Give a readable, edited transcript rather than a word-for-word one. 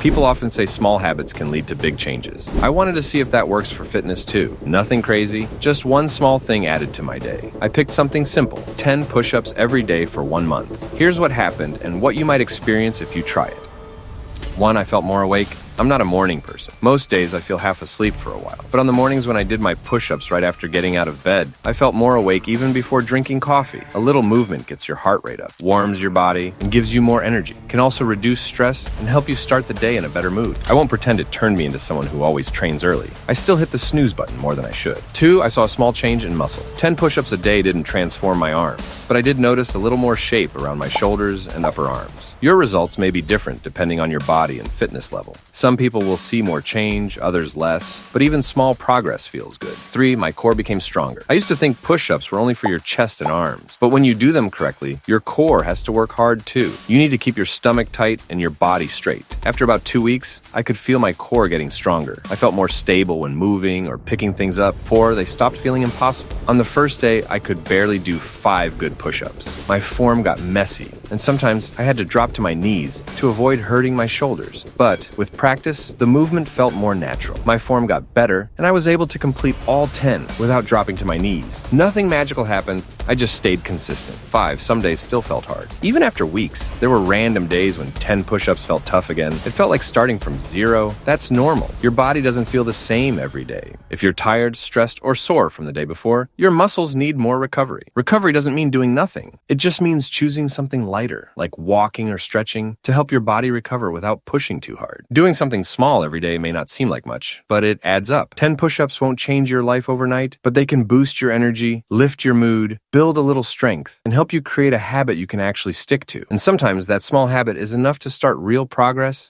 People often say small habits can lead to big changes. I wanted to see if that works for fitness too. Nothing crazy, just one small thing added to my day. I picked something simple, 10 push-ups every day for 1 month. Here's what happened and what you might experience if you try it. 1. I felt more awake. I'm not a morning person. Most days I feel half asleep for a while. But on the mornings when I did my push-ups right after getting out of bed, I felt more awake even before drinking coffee. A little movement gets your heart rate up, warms your body, and gives you more energy. It can also reduce stress and help you start the day in a better mood. I won't pretend it turned me into someone who always trains early. I still hit the snooze button more than I should. 2. I saw a small change in muscle. 10 push-ups a day didn't transform my arms, but I did notice a little more shape around my shoulders and upper arms. Your results may be different depending on your body and fitness level. Some people will see more change, others less, but even small progress feels good. 3. My core became stronger. I used to think push-ups were only for your chest and arms, but when you do them correctly, your core has to work hard too. You need to keep your stomach tight and your body straight. After about 2 weeks, I could feel my core getting stronger. I felt more stable when moving or picking things up. 4. They stopped feeling impossible. On the first day, I could barely do 5 good push-ups. My form got messy, and sometimes I had to drop to my knees to avoid hurting my shoulders. But with practice, the movement felt more natural. My form got better, and I was able to complete all 10 without dropping to my knees. Nothing magical happened, I just stayed consistent. 5. Some days still felt hard. Even after weeks, there were random days when 10 push-ups felt tough again. It felt like starting from 0. That's normal. Your body doesn't feel the same every day. If you're tired, stressed, or sore from the day before, your muscles need more recovery. Recovery doesn't mean doing nothing. It just means choosing something lighter, like walking or stretching, to help your body recover without pushing too hard. Doing something small every day may not seem like much, but it adds up. 10 push-ups won't change your life overnight, but they can boost your energy, lift your mood, build a little strength, and help you create a habit you can actually stick to. And sometimes that small habit is enough to start real progress